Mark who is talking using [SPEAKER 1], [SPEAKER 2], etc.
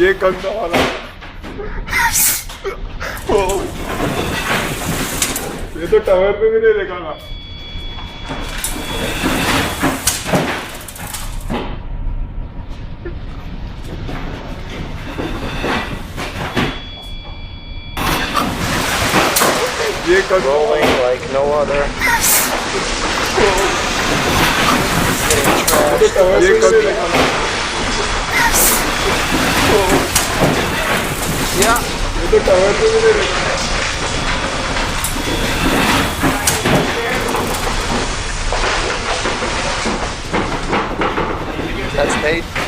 [SPEAKER 1] ये गंदा वाला ये तो टावर पे भी नहीं देखा ना। ये
[SPEAKER 2] Rolling like no other.
[SPEAKER 1] ये
[SPEAKER 2] Yeah.
[SPEAKER 1] तो टावर पे भी नहीं देखा।
[SPEAKER 2] That's paid.